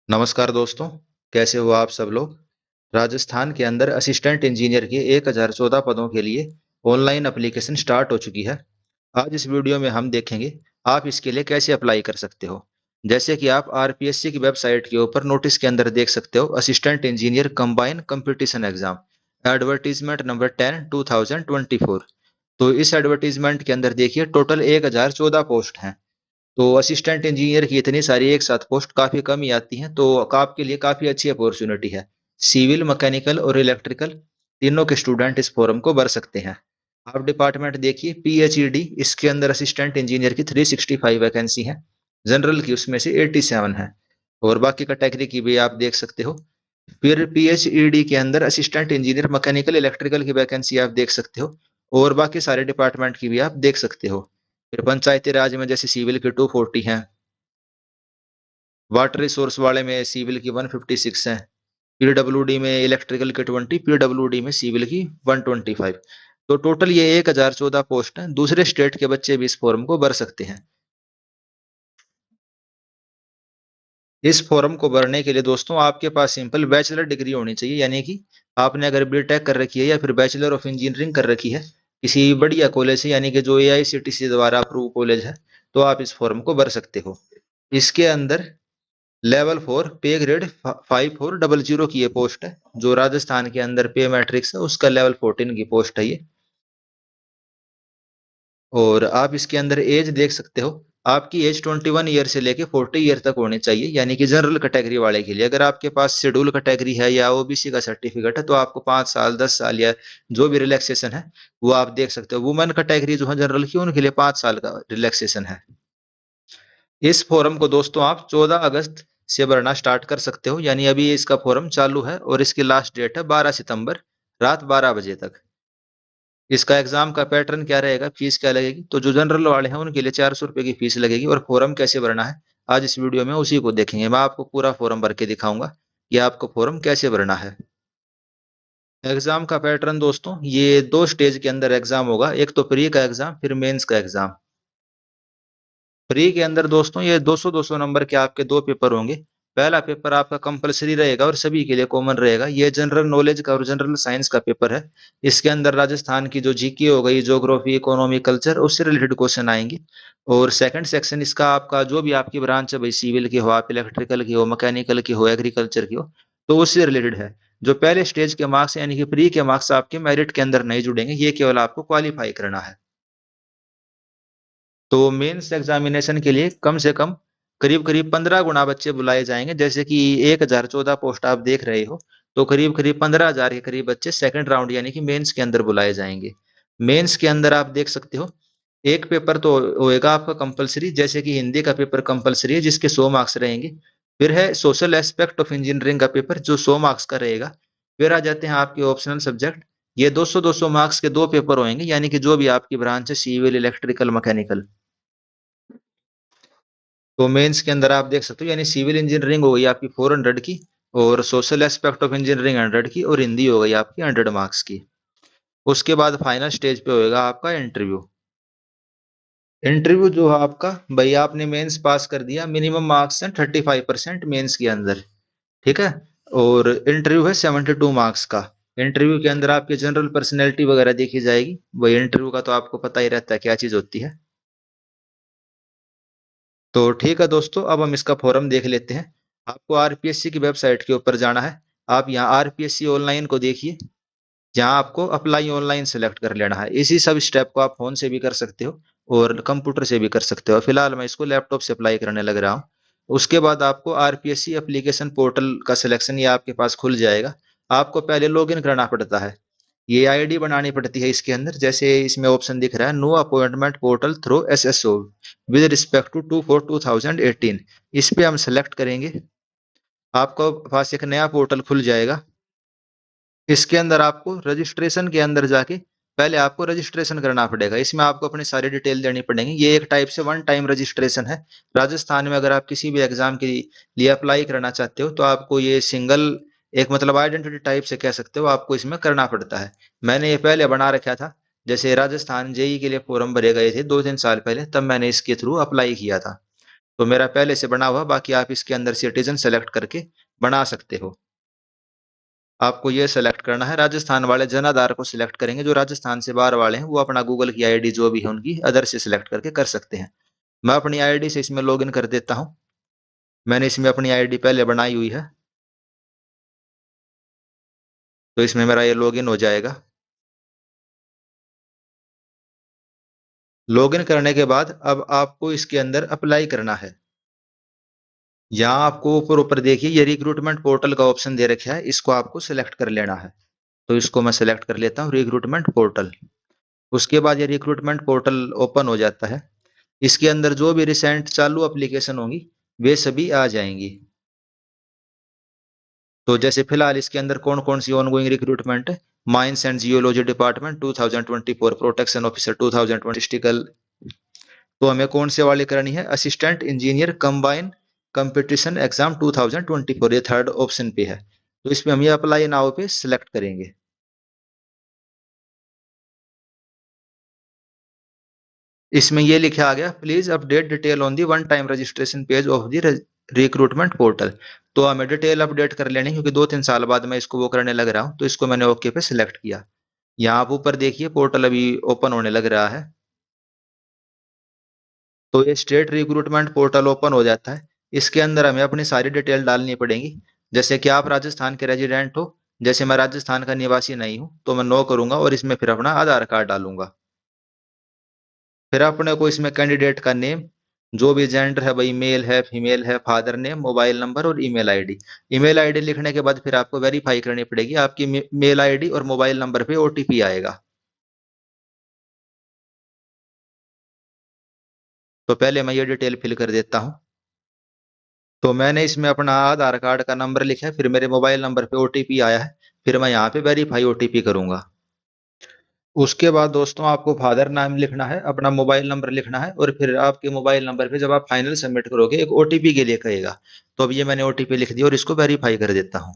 नमस्कार दोस्तों, कैसे हो आप सब लोग? राजस्थान के अंदर असिस्टेंट इंजीनियर के 1014 पदों के लिए ऑनलाइन एप्लीकेशन स्टार्ट हो चुकी है। आज इस वीडियो में हम देखेंगे आप इसके लिए कैसे अप्लाई कर सकते हो। जैसे कि आप आरपीएससी की वेबसाइट के ऊपर नोटिस के अंदर देख सकते हो, assistant engineer combine competition exam, advertisement number 10 2024। तो इस एडवर्टीजमेंट के अंदर देखिए टोटल 1014 पोस्ट हैं। तो असिस्टेंट इंजीनियर की इतनी सारी एक साथ पोस्ट काफी कम ही आती हैं, तो आपके लिए काफी अच्छी अपॉर्चुनिटी है। सिविल, मैकेनिकल और इलेक्ट्रिकल तीनों के स्टूडेंट इस फॉर्म को भर सकते हैं। आप डिपार्टमेंट देखिए, पीएचईडी इसके अंदर असिस्टेंट इंजीनियर की 365 वैकेंसी है। जनरल की उसमें से 87 है और बाकी कैटेगरी की भी आप देख सकते हो। फिर पीएचईडी के अंदर असिस्टेंट इंजीनियर मैकेनिकल इलेक्ट्रिकल की वैकेंसी आप देख सकते हो और बाकी सारे डिपार्टमेंट की भी आप देख सकते हो। फिर पंचायती राज में जैसे सिविल की 240 है, वाटर रिसोर्स वाले में सिविल की 156 है, पीडब्ल्यूडी में इलेक्ट्रिकल की 20, पीडब्ल्यूडी में सिविल की 125। तो टोटल ये 1014 पोस्ट हैं। दूसरे स्टेट के बच्चे भी इस फॉर्म को भर सकते हैं। इस फॉर्म को भरने के लिए दोस्तों आपके पास सिंपल बैचलर डिग्री होनी चाहिए, यानी कि आपने अगर बीटेक कर रखी है या फिर बैचलर ऑफ इंजीनियरिंग कर रखी है किसी बढ़िया कॉलेज से, यानी कि जो एआईसीटीई द्वारा अप्रूव कॉलेज है, तो आप इस फॉर्म को भर सकते हो। इसके अंदर लेवल 4 पे ग्रेड 5400 की ये पोस्ट है। जो राजस्थान के अंदर पे मैट्रिक्स है उसका लेवल 14 की पोस्ट है ये। और आप इसके अंदर एज देख सकते हो, आपकी एज 21 ईयर से लेके 40 ईयर तक होनी चाहिए, यानी कि जनरल कैटेगरी वाले के लिए। अगर आपके पास शेड्यूल कैटेगरी है या ओबीसी का सर्टिफिकेट है तो आपको 5 साल, 10 साल या जो भी रिलैक्सेशन है वो आप देख सकते हो। वुमेन कैटेगरी जो है जनरल की, उनके लिए 5 साल का रिलैक्सेशन है। इस फॉर्म को दोस्तों आप 14 अगस्त से भरना स्टार्ट कर सकते हो, यानी अभी इसका फॉर्म चालू है और इसकी लास्ट डेट है 12 सितंबर रात 12 बजे तक। इसका एग्जाम का पैटर्न क्या रहेगा, फीस क्या लगेगी, तो जो जनरल वाले हैं उनके लिए 400 रुपए की फीस लगेगी। और फॉर्म कैसे भरना है आज इस वीडियो में उसी को देखेंगे। मैं आपको पूरा फॉर्म भर के दिखाऊंगा कि आपको फॉर्म कैसे भरना है। एग्जाम का पैटर्न दोस्तों, ये 2 स्टेज के अंदर एग्जाम होगा, एक तो प्री का एग्जाम फिर मेंस का एग्जाम। प्री के अंदर दोस्तों ये 200-200 नंबर के आपके 2 पेपर होंगे। पहला पेपर आपका कंपलसरी रहेगा और सभी के लिए कॉमन रहेगा। ये जनरल नॉलेज का और जनरल साइंस का पेपर है। इसके अंदर राजस्थान की जो जीके हो गई, ज्योग्राफी, इकोनॉमी, कल्चर, उससे रिलेटेड क्वेश्चन आएंगे। और सेकंड सेक्शन इसका आपका जो भी आपकी ब्रांच है, भाई सिविल की हो, आप इलेक्ट्रिकल की हो, मैकेनिकल की हो, एग्रीकल्चर की हो, तो उससे रिलेटेड है। जो पहले स्टेज के मार्क्स यानी कि प्री के मार्क्स आपके मेरिट के अंदर नहीं जुड़ेंगे, ये केवल आपको क्वालिफाई करना है। तो मेंस एग्जामिनेशन के लिए कम से कम करीब करीब 15 गुना बच्चे बुलाए जाएंगे। जैसे कि 1014 पोस्ट आप देख रहे हो, तो करीब करीब 15,000 के करीब बच्चे सेकंड राउंड यानी कि मेंस के अंदर बुलाए जाएंगे। मेंस के अंदर आप देख सकते हो, एक पेपर तो होएगा आपका कंपलसरी, जैसे कि हिंदी का पेपर कंपलसरी है जिसके 100 मार्क्स रहेंगे। फिर है सोशल एस्पेक्ट ऑफ इंजीनियरिंग का पेपर जो 100 मार्क्स का रहेगा। फिर आ जाते हैं आपके ऑप्शनल सब्जेक्ट। ये 200-200 मार्क्स के 2 पेपर होंगे, यानी कि जो भी आपकी ब्रांच है, सिविल, इलेक्ट्रिकल, मैकेनिकल। तो मेंस के अंदर आप देख सकते हो, यानी सिविल इंजीनियरिंग हो गई आपकी 400 की, और सोशल एस्पेक्ट ऑफ इंजीनियरिंग 100 की, और हिंदी हो गई आपकी 100 मार्क्स की। उसके बाद फाइनल स्टेज पे होएगा आपका इंटरव्यू। इंटरव्यू जो है आपका, भाई आपने मेंस पास कर दिया, मिनिमम मार्क्स हैं 35% मेंस के अंदर, ठीक है। और इंटरव्यू है 72 मार्क्स का। इंटरव्यू के अंदर आपकी जनरल पर्सनैलिटी वगैरह देखी जाएगी। भाई इंटरव्यू का तो आपको पता ही रहता है क्या चीज होती है। तो ठीक है दोस्तों, अब हम इसका फॉर्म देख लेते हैं। आपको आरपीएससी की वेबसाइट के ऊपर जाना है। आप यहाँ आरपीएससी ऑनलाइन को देखिए, जहाँ आपको अप्लाई ऑनलाइन सेलेक्ट कर लेना है। इसी सब स्टेप को आप फोन से भी कर सकते हो और कंप्यूटर से भी कर सकते हो। फिलहाल मैं इसको लैपटॉप से अप्लाई करने लग रहा हूँ। उसके बाद आपको आरपीएससी एप्लीकेशन पोर्टल का सिलेक्शन ये आपके पास खुल जाएगा। आपको पहले लॉगिन करना पड़ता है, ये आईडी बनानी पड़ती है इसके अंदर। जैसे इसमें ऑप्शन दिख रहा है, no appointment portal through SSO with respect to 2/4/2018। इस पे हम सेलेक्ट करेंगे, आपको पास एक नया पोर्टल खुल जाएगा। इसके अंदर आपको रजिस्ट्रेशन के अंदर जाके पहले आपको रजिस्ट्रेशन करना पड़ेगा। इसमें आपको अपनी सारी डिटेल देनी पड़ेगी। ये एक टाइप से वन टाइम रजिस्ट्रेशन है। राजस्थान में अगर आप किसी भी एग्जाम के लिए अप्लाई करना चाहते हो तो आपको ये सिंगल, एक मतलब आइडेंटिटी टाइप से कह सकते हो, आपको इसमें करना पड़ता है। मैंने ये पहले बना रखा था, जैसे राजस्थान जेई के लिए फॉर्म भरे गए थे 2-3 साल पहले, तब मैंने इसके थ्रू अप्लाई किया था। तो मेरा पहले से बना हुआ, बाकी आप इसके अंदर सिटीजन सेलेक्ट करके बना सकते हो। आपको ये सेलेक्ट करना है, राजस्थान वाले जन आधार को सिलेक्ट करेंगे, जो राजस्थान से बाहर वाले हैं वो अपना गूगल की आईडी जो भी है उनकी अदर से सिलेक्ट करके कर सकते हैं। मैं अपनी आईडी से इसमें लॉगिन कर देता हूं। मैंने इसमें अपनी आईडी पहले बनाई हुई है, तो इसमें मेरा ये लॉगिन हो जाएगा। लॉगिन करने के बाद अब आपको इसके अंदर अप्लाई करना है। यहाँ आपको ऊपर ऊपर देखिए ये रिक्रूटमेंट पोर्टल का ऑप्शन दे रखा है, इसको आपको सिलेक्ट कर लेना है। तो इसको मैं सिलेक्ट कर लेता हूँ, रिक्रूटमेंट पोर्टल। उसके बाद ये रिक्रूटमेंट पोर्टल ओपन हो जाता है। इसके अंदर जो भी रिसेंट चालू एप्लीकेशन होंगी वे सभी आ जाएंगी। तो जैसे फिलहाल इसके अंदर कौन कौन सी ऑनगोइंग रिक्रूटमेंट है, mines and geology department 2024, protection officer 2020 sticker. तो हमें कौन से वाली करनी है, assistant engineer combine competition exam 2024, ये थर्ड ऑप्शन पे है। तो इसमें हम ये अप्लाई नाउ पे सिलेक्ट करेंगे। इसमें ये लिखा आ गया, please update detail on the one time registration page of the recruitment portal. तो हमें डिटेल अपडेट कर लेनी, क्योंकि 2-3 साल बाद मैं इसको वो करने लग रहा हूँ। तो इसको मैंने ओके पे सिलेक्ट किया। यहाँ आप ऊपर देखिए पोर्टल अभी ओपन होने लग रहा है। तो ये स्टेट रिक्रूटमेंट पोर्टल ओपन हो जाता है। इसके अंदर हमें अपनी सारी डिटेल डालनी पड़ेगी। जैसे कि आप राजस्थान के रेजिडेंट हो, जैसे मैं राजस्थान का निवासी नहीं हूं तो मैं नो करूंगा और इसमें फिर अपना आधार कार्ड डालूंगा। फिर अपने को इसमें कैंडिडेट का नेम, जो भी जेंडर है भाई, मेल है फीमेल है, फादर नेम, मोबाइल नंबर और ईमेल आईडी। ईमेल आईडी लिखने के बाद फिर आपको वेरीफाई करनी पड़ेगी, आपकी मेल आईडी और मोबाइल नंबर पे ओटीपी आएगा। तो पहले मैं ये डिटेल फिल कर देता हूँ। तो मैंने इसमें अपना आधार कार्ड का नंबर लिखा है, फिर मेरे मोबाइल नंबर पे ओटीपी आया है। फिर मैं यहाँ पे वेरीफाई ओटीपी करूंगा। उसके बाद दोस्तों आपको फादर नाम लिखना है, अपना मोबाइल नंबर लिखना है, और फिर आपके मोबाइल नंबर पे जब आप फाइनल सबमिट करोगे एक ओटीपी के लिए कहेगा। तो अब ये मैंने ओटीपी लिख दिया और इसको वेरीफाई कर देता हूँ।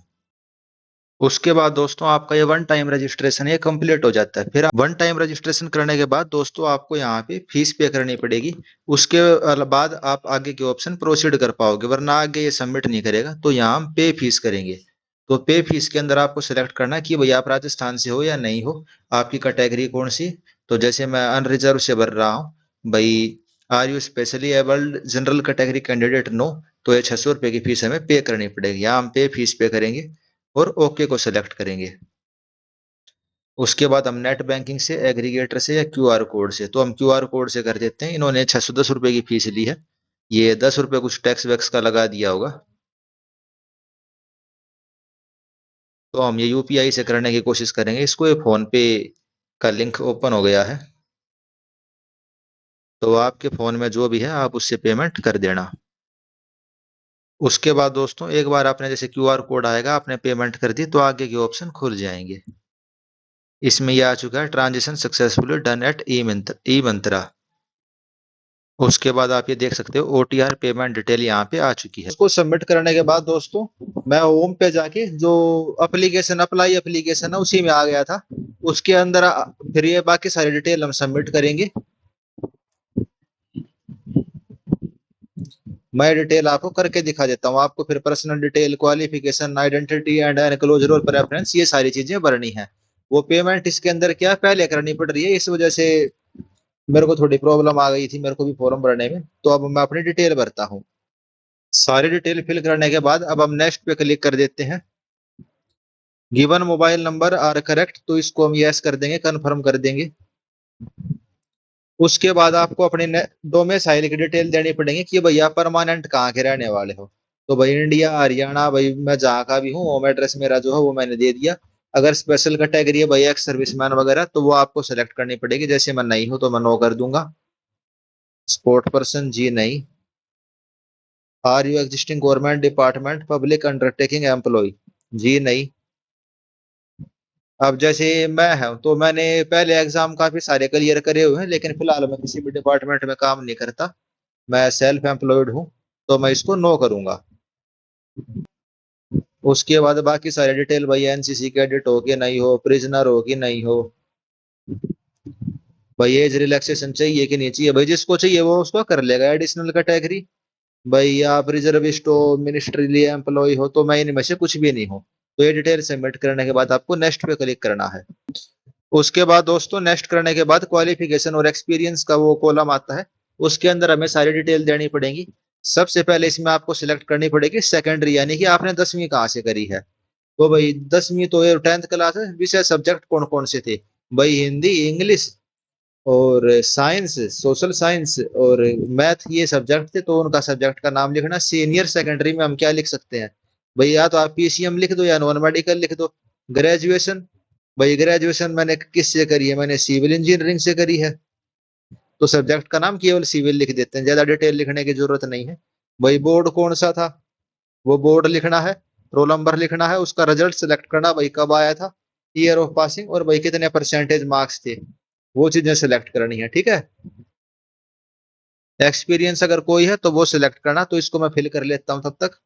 उसके बाद दोस्तों आपका ये वन टाइम रजिस्ट्रेशन ये कंप्लीट हो जाता है। फिर वन टाइम रजिस्ट्रेशन करने के बाद दोस्तों आपको यहाँ पे फीस पे करनी पड़ेगी। उसके बाद आप आगे के ऑप्शन प्रोसीड कर पाओगे, वरना आगे ये सबमिट नहीं करेगा। तो यहाँ हम पे फीस करेंगे। तो पे फीस के अंदर आपको सिलेक्ट करना है कि भैया आप राजस्थान से हो या नहीं हो, आपकी कैटेगरी कौन सी। तो जैसे मैं अनरिजर्व से भर रहा हूँ भाई, are you specially abled general category candidate, no. तो ये 600 रुपए की फीस हमें पे करनी पड़ेगी। यहाँ हम पे फीस पे करेंगे और ओके को सिलेक्ट करेंगे। उसके बाद हम नेट बैंकिंग से, एग्रीगेटर से या क्यूआर कोड से, तो हम क्यूआर कोड से कर देते हैं। इन्होंने 610 रुपए की फीस ली है, ये 10 रुपए कुछ टैक्स वैक्स का लगा दिया होगा। तो हम ये यूपीआई से करने की कोशिश करेंगे इसको। ये फोन पे का लिंक ओपन हो गया है, तो आपके फोन में जो भी है आप उससे पेमेंट कर देना। उसके बाद दोस्तों एक बार आपने जैसे क्यूआर कोड आएगा, आपने पेमेंट कर दी, तो आगे के ऑप्शन खुल जाएंगे। इसमें यह आ चुका है, ट्रांजेक्शन सक्सेसफुली डन एट ई मंत्रा। उसके बाद आप ये देख सकते हो ओटीआर पेमेंट डिटेल यहाँ पे आ चुकी है। उसको सबमिट करने के बाद दोस्तों मैं होम पे जाके जो एप्लीकेशन अप्लाई एप्लीकेशन है उसी में आ गया था। उसके अंदर फिर ये बाकी सारी डिटेल हम सबमिट करेंगे। मैं डिटेल आपको करके दिखा देता हूँ। आपको फिर personal detail, qualification, identity and enclosure और प्रेफरेंस, ये सारी चीजें भरनी है। वो पेमेंट इसके अंदर क्या पहले करनी पड़ रही है, इस वजह से मेरे को थोड़ी प्रॉब्लम आ गई थी मेरे को भी फॉर्म भरने में। तो अब मैं अपनी डिटेल भरता हूँ। सारी डिटेल फिल करने के बाद अब हम नेक्स्ट पे क्लिक कर देते हैं। Given mobile number are correct, तो इसको हम यस कर देंगे, कंफर्म कर देंगे। उसके बाद आपको अपने डोमिसाइल की डिटेल देनी पड़ेगी कि भैया परमानेंट कहाँ के रहने वाले हो। तो भाई इंडिया, हरियाणा, भाई मैं जहाँ का भी हूँ होम एड्रेस मेरा जो है वो मैंने दे दिया। अगर स्पेशल कैटेगरी है भाई एक्स सर्विसमैन वगैरह, तो वो आपको सेलेक्ट करनी पड़ेगी। जैसे मैं नहीं हूं तो मैं नो कर दूंगा। स्पोर्ट पर्सन जी नहीं। Are you existing government department public undertaking employ, जी नहीं। अब जैसे मैं हूं तो मैंने पहले एग्जाम काफी सारे क्लियर करे हुए हैं, लेकिन फिलहाल मैं किसी भी डिपार्टमेंट में काम नहीं करता, मैं सेल्फ एम्प्लॉयड हूँ। तो मैं इसको नो करूंगा। उसके बाद बाकी सारे डिटेल भाई, एनसीसी कैडेट हो कि नहीं हो, प्रिजनर हो कि नहीं हो, भाई एज रिलैक्सेशन चाहिए कि नहीं चाहिए, भाई जिसको चाहिए वो उसको कर लेगा एडिशनल कैटेगरी। भाई आप रिजर्विस्ट हो, मिनिस्ट्रियली एम्प्लॉय हो, तो मैं इनमें से कुछ भी नहीं हूँ। तो ये डिटेल सबमिट करने के बाद आपको नेक्स्ट पे क्लिक करना है। उसके बाद दोस्तों नेक्स्ट करने के बाद क्वालिफिकेशन और एक्सपीरियंस का वो कॉलम आता है, उसके अंदर हमें सारी डिटेल देनी पड़ेगी। सबसे पहले इसमें आपको सिलेक्ट करनी पड़ेगी सेकेंडरी, यानी कि आपने 10वीं कहाँ से करी है। तो भाई 10वीं तो ये 10th क्लास है, विषय सब्जेक्ट कौन कौन से थे। भाई हिंदी, इंग्लिश और साइंस, सोशल साइंस और मैथ, ये सब्जेक्ट थे। तो उनका सब्जेक्ट का नाम लिखना। सीनियर सेकेंडरी में हम क्या लिख सकते हैं भाई, या तो आप पीसीएम लिख दो या नॉन मेडिकल लिख दो। ग्रेजुएशन, भाई ग्रेजुएशन मैंने किससे करी है, मैंने सिविल इंजीनियरिंग से करी है। तो सब्जेक्ट का नाम केवल सिविल लिख देते हैं, ज्यादा डिटेल लिखने की जरूरत नहीं है। भाई बोर्ड कौन सा था, वो बोर्ड लिखना है। रोल नंबर लिखना है, उसका रिजल्ट सिलेक्ट करना, भाई कब आया था, ईयर ऑफ पासिंग, और भाई कितने परसेंटेज मार्क्स थे, वो चीजें सिलेक्ट करनी है। ठीक है। एक्सपीरियंस अगर कोई है तो वो सिलेक्ट करना। तो इसको मैं फिल कर लेता हूँ तब तक।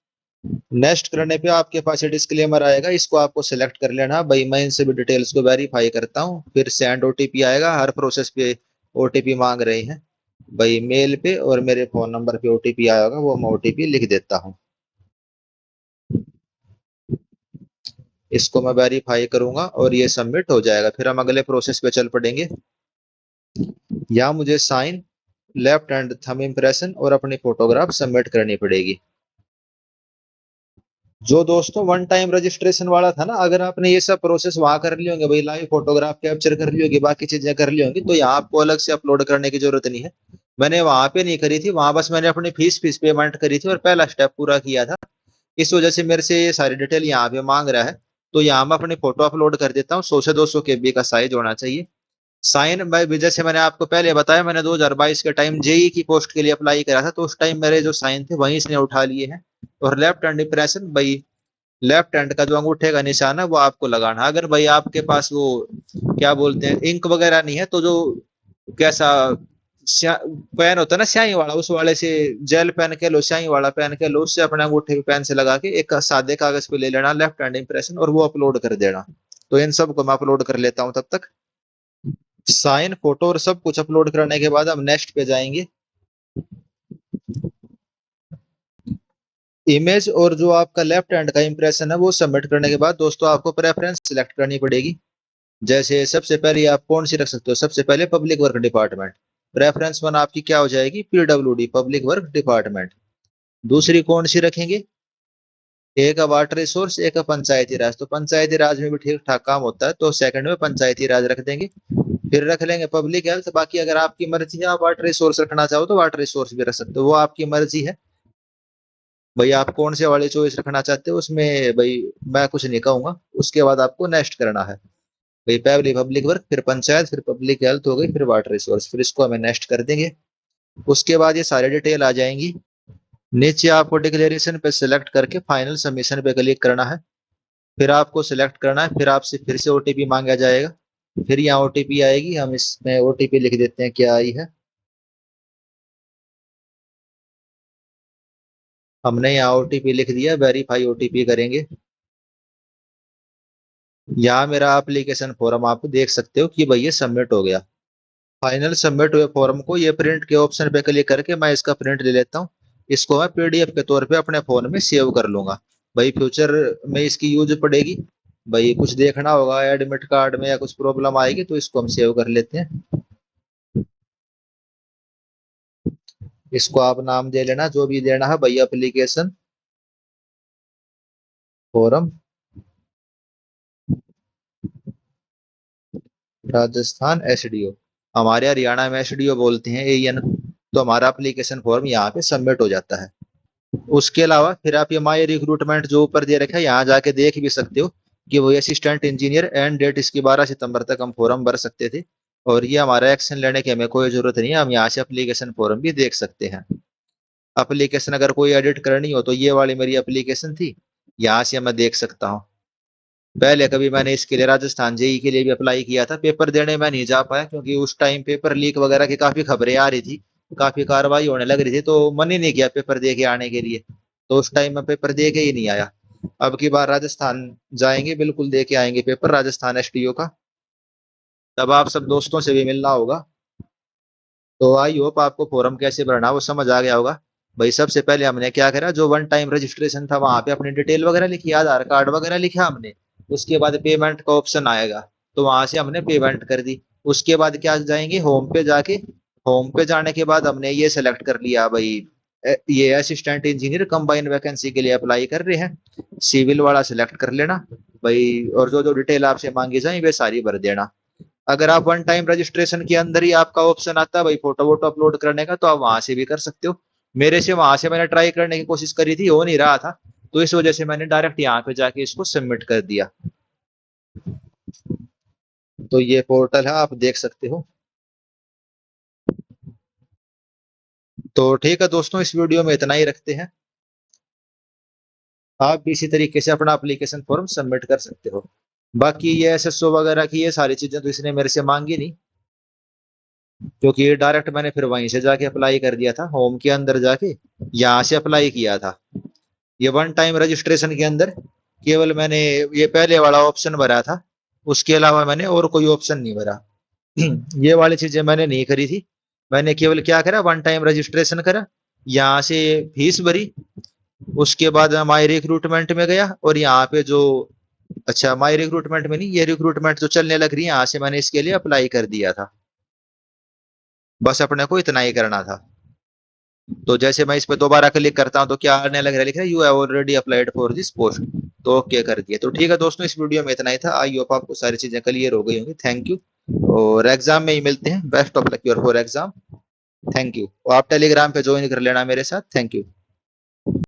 नेक्स्ट करने पे आपके पास ये डिस्क्लेमर आएगा, इसको आपको सिलेक्ट कर लेना। भाई मैं इन सभी डिटेल्स को वेरीफाई करता हूँ, फिर सेंड ओटीपी आएगा। हर प्रोसेस पे ओटीपी मांग रहे हैं भाई, मेल पे और मेरे फोन नंबर पे ओटीपी आया होगा, वो मैं ओटीपी लिख देता हूँ। इसको मैं वेरीफाई करूंगा और ये सबमिट हो जाएगा। फिर हम अगले प्रोसेस पे चल पड़ेंगे। यहाँ मुझे sign, left hand thumb impression और अपनी फोटोग्राफ सबमिट करनी पड़ेगी। जो दोस्तों वन टाइम रजिस्ट्रेशन वाला था ना, अगर आपने ये सब प्रोसेस वहां कर लिए होंगे भाई, लाइव फोटोग्राफ कैप्चर कर ली होगी, बाकी चीजें कर ली होंगी, तो यहाँ आपको अलग से अपलोड करने की जरूरत नहीं है। मैंने वहां पे नहीं करी थी, वहां बस मैंने अपनी फीस फीस पेमेंट करी थी और पहला स्टेप पूरा किया था। इस वजह से मेरे से ये सारी डिटेल यहाँ पे मांग रहा है। तो यहाँ मैं अपनी फोटो अपलोड कर देता हूँ। 100 से 200 केबी का साइज होना चाहिए। साइन बाय, जैसे मैंने आपको पहले बताया, मैंने 2022 के टाइम जेई की पोस्ट के लिए अप्लाई करा था, तो उस टाइम मेरे जो साइन थे वहीं इसने उठा लिए हैं। और लेफ्ट हैंड इंप्रेशन भाई, लेफ्ट हैंड का जो अंगूठे का निशान है वो आपको लगाना है। अगर भाई आपके पास वो क्या बोलते हैं इंक वगैरह नहीं है, तो जो कैसा पेन होता है ना स्याही वाला, उस वाले से, जेल पेन के लो, स्याही वाला पेन के लो, उससे अपने अंगूठे के पेन से लगा के एक सादे कागज पे ले लेना लेफ्ट हैंड इंप्रेशन, और वो अपलोड कर देना। तो इन सब को मैं अपलोड कर लेता हूँ तब तक। साइन, फोटो और सब कुछ अपलोड करने के बाद हम नेक्स्ट पे जाएंगे। इमेज और जो आपका लेफ्ट हैंड का इंप्रेशन है वो सबमिट करने के बाद दोस्तों आपको प्रेफरेंस सिलेक्ट करनी पड़ेगी। जैसे सबसे पहले आप कौन सी रख सकते हो, सबसे पहले public work department. Preference one आपकी क्या हो जाएगी, पीडब्ल्यूडी, पब्लिक वर्क डिपार्टमेंट। दूसरी कौन सी रखेंगे, एक है वाटर रिसोर्स, एक है पंचायती राज। तो पंचायती राज में भी ठीक ठाक काम होता है, तो सेकंड में पंचायती राज रख देंगे। फिर रख लेंगे पब्लिक हेल्थ। बाकी अगर आपकी मर्जी है, आप वाटर रिसोर्स रखना चाहो तो वाटर रिसोर्स भी रख सकते हो, वो आपकी मर्जी है। भाई आप कौन से वाले चॉइस रखना चाहते हो उसमें भाई मैं कुछ नहीं कहूंगा। उसके बाद आपको नेक्स्ट करना है। भाई पहले पब्लिक वर्क, फिर पंचायत, फिर पब्लिक हेल्थ हो गई, फिर वाटर रिसोर्स, फिर इसको हमें नेक्स्ट कर देंगे। उसके बाद ये सारी डिटेल आ जाएंगी। नीचे आपको डिक्लेरेशन पे सिलेक्ट करके फाइनल सबमिशन पे क्लिक करना है। फिर आपको सिलेक्ट करना है, फिर आपसे फिर से ओटीपी मांगा जाएगा। फिर यहाँ ओटीपी आएगी, हम इसमें ओटीपी लिख देते हैं क्या आई है। हमने यहाँ ओटीपी लिख दिया, वेरीफाई ओटीपी करेंगे। यहाँ मेरा एप्लीकेशन फॉर्म आप देख सकते हो कि भाई ये सबमिट हो गया। फाइनल सबमिट हुए फॉर्म को ये प्रिंट के ऑप्शन पे क्लिक करके मैं इसका प्रिंट ले लेता हूँ। इसको मैं पीडीएफ के तौर पे अपने फोन में सेव कर लूंगा। भाई फ्यूचर में इसकी यूज पड़ेगी। भाई कुछ देखना होगा एडमिट कार्ड में या कुछ प्रॉब्लम आएगी, तो इसको हम सेव कर लेते हैं। इसको आप नाम दे लेना जो भी देना है भाई, एप्लीकेशन फॉर्म राजस्थान एसडीओ। हमारे हरियाणा में एसडीओ बोलते हैं, एएन। तो हमारा एप्लीकेशन फॉर्म यहाँ पे सबमिट हो जाता है। उसके अलावा फिर आप ये माई रिक्रूटमेंट जो ऊपर दे रखा है, यहाँ जाके देख भी सकते हो कि वो असिस्टेंट इंजीनियर एंड डेट इसकी 12 सितंबर तक हम फॉर्म भर सकते थे। और ये हमारा एक्शन लेने की हमें कोई जरूरत नहीं है, हम यहाँ से एप्लीकेशन फॉर्म भी देख सकते हैं। एप्लीकेशन अगर कोई एडिट करनी हो तो ये वाली मेरी एप्लीकेशन थी, यहाँ से मैं देख सकता हूँ। पहले कभी मैंने इसके लिए राजस्थान जेई के लिए भी अप्लाई किया था, पेपर देने में नहीं जा पाया क्योंकि उस टाइम पेपर लीक वगैरह की काफी खबरें आ रही थी, काफी कार्रवाई होने लग रही थी, तो मन ही नहीं किया पेपर दे के आने के लिए। तो उस टाइम में पेपर दे के ही नहीं आया। अब की बार राजस्थान जाएंगे, बिल्कुल दे के आएंगे पेपर राजस्थान एसटीओ का। तब आप सब दोस्तों से भी मिलना होगा। तो आई होप आपको फॉर्म कैसे भरना है वो समझ आ गया होगा। भाई सबसे पहले हमने क्या करा, जो वन टाइम रजिस्ट्रेशन था वहां पे अपनी डिटेल वगैरह लिखी, आधार कार्ड वगैरह लिखा हमने। उसके बाद पेमेंट का ऑप्शन आएगा, तो वहां से हमने पेमेंट कर दी। उसके बाद क्या जाएंगे, होम पे जाके, होम पे जाने के बाद हमने ये सेलेक्ट कर लिया भाई, ये असिस्टेंट इंजीनियर कंबाइन वैकेंसी के लिए अप्लाई कर रहे हैं, सिविल वाला सिलेक्ट कर लेना भाई। और जो जो डिटेल आपसे मांगी जाए वे सारी भर देना। अगर आप वन टाइम रजिस्ट्रेशन के अंदर ही आपका ऑप्शन आता है भाई फोटो वोटो अपलोड करने का, तो आप वहां से भी कर सकते हो। मेरे से वहां से मैंने ट्राई करने की कोशिश करी थी, हो नहीं रहा था, तो इस वजह से मैंने डायरेक्ट यहाँ पे जाके इसको सबमिट कर दिया। तो ये पोर्टल है, आप देख सकते हो। तो ठीक है दोस्तों, इस वीडियो में इतना ही रखते हैं। आप भी इसी तरीके से अपना एप्लीकेशन फॉर्म सबमिट कर सकते हो। बाकी ये एसएसओ वगैरह की ये सारी चीजें तो इसने मेरे से मांगी नहीं, क्योंकि ये डायरेक्ट मैंने फिर वहीं से जाके अप्लाई कर दिया था, होम के अंदर जाके यहाँ से अप्लाई किया था। ये वन टाइम रजिस्ट्रेशन के अंदर केवल मैंने ये पहले वाला ऑप्शन भरा था, उसके अलावा मैंने और कोई ऑप्शन नहीं भरा। ये वाली चीजें मैंने नहीं करी थी। मैंने केवल क्या करा, वन टाइम रजिस्ट्रेशन करा, यहाँ से फीस भरी, उसके बाद माई रिक्रूटमेंट में गया, और यहाँ पे जो, अच्छा माई रिक्रूटमेंट में नहीं, ये रिक्रूटमेंट जो चलने लग रही है, यहाँ से मैंने इसके लिए अप्लाई कर दिया था। बस अपने को इतना ही करना था। तो जैसे मैं इस पे दोबारा क्लिक करता हूँ तो क्या आने लग रहा है, लिख रहा है you have already applied for this post. तो ओके कर दिया। तो ठीक है दोस्तों, इस वीडियो में इतना ही था। आई होप आपको सारी चीजें क्लियर हो गई होंगी। Thank you. और एग्जाम में ही मिलते हैं। Best of luck your for exam. Thank you. और आप टेलीग्राम पे ज्वाइन कर लेना मेरे साथ। Thank you.